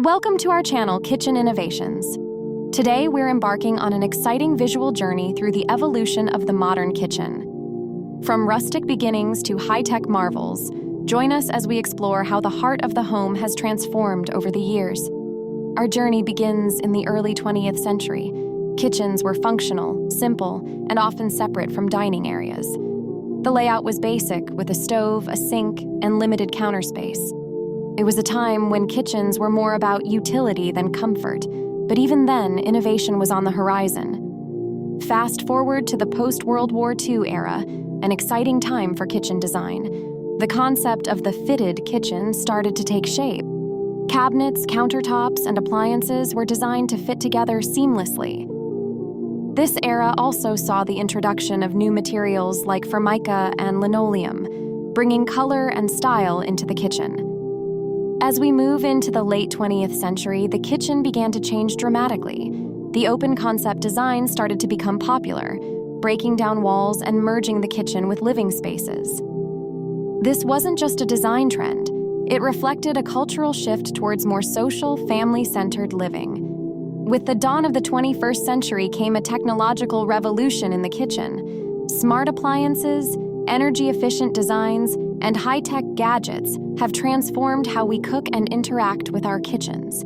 Welcome to our channel, Kitchen Innovations. Today, we're embarking on an exciting visual journey through the evolution of the modern kitchen. From rustic beginnings to high-tech marvels, join us as we explore how the heart of the home has transformed over the years. Our journey begins in the early 20th century. Kitchens were functional, simple, and often separate from dining areas. The layout was basic, with a stove, a sink, and limited counter space. It was a time when kitchens were more about utility than comfort, but even then, innovation was on the horizon. Fast forward to the post-World War II era, an exciting time for kitchen design. The concept of the fitted kitchen started to take shape. Cabinets, countertops, and appliances were designed to fit together seamlessly. This era also saw the introduction of new materials like formica and linoleum, bringing color and style into the kitchen. As we move into the late 20th century, the kitchen began to change dramatically. The open concept design started to become popular, breaking down walls and merging the kitchen with living spaces. This wasn't just a design trend. It reflected a cultural shift towards more social, family-centered living. With the dawn of the 21st century came a technological revolution in the kitchen. Smart appliances, energy-efficient designs, and high-tech gadgets have transformed how we cook and interact with our kitchens.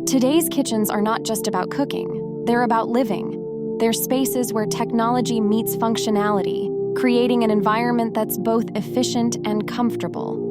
Today's kitchens are not just about cooking, they're about living. They're spaces where technology meets functionality, creating an environment that's both efficient and comfortable.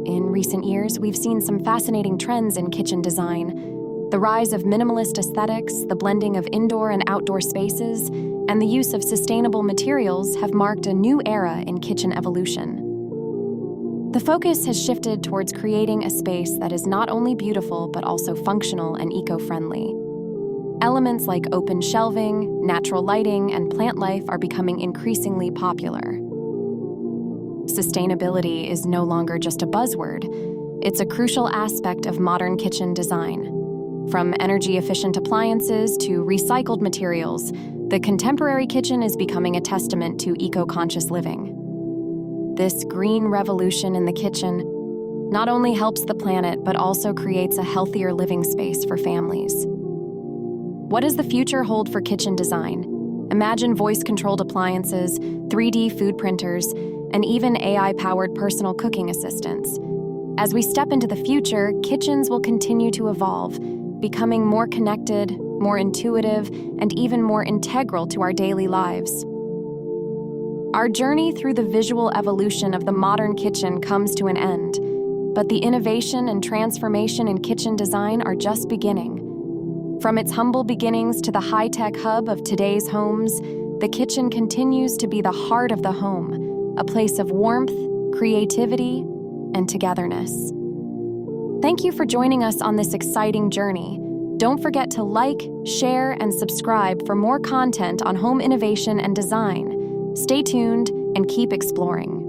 In recent years, we've seen some fascinating trends in kitchen design. The rise of minimalist aesthetics, the blending of indoor and outdoor spaces, and the use of sustainable materials have marked a new era in kitchen evolution. The focus has shifted towards creating a space that is not only beautiful but also functional and eco-friendly. Elements like open shelving, natural lighting, and plant life are becoming increasingly popular. Sustainability is no longer just a buzzword. It's a crucial aspect of modern kitchen design. From energy-efficient appliances to recycled materials, the contemporary kitchen is becoming a testament to eco-conscious living. This green revolution in the kitchen not only helps the planet, but also creates a healthier living space for families. What does the future hold for kitchen design? Imagine voice-controlled appliances, 3D food printers, and even AI-powered personal cooking assistants. As we step into the future, kitchens will continue to evolve, becoming more connected, more intuitive, and even more integral to our daily lives. Our journey through the visual evolution of the modern kitchen comes to an end, but the innovation and transformation in kitchen design are just beginning. From its humble beginnings to the high-tech hub of today's homes, the kitchen continues to be the heart of the home, a place of warmth, creativity, and togetherness. Thank you for joining us on this exciting journey. Don't forget to like, share, and subscribe for more content on home innovation and design. Stay tuned and keep exploring.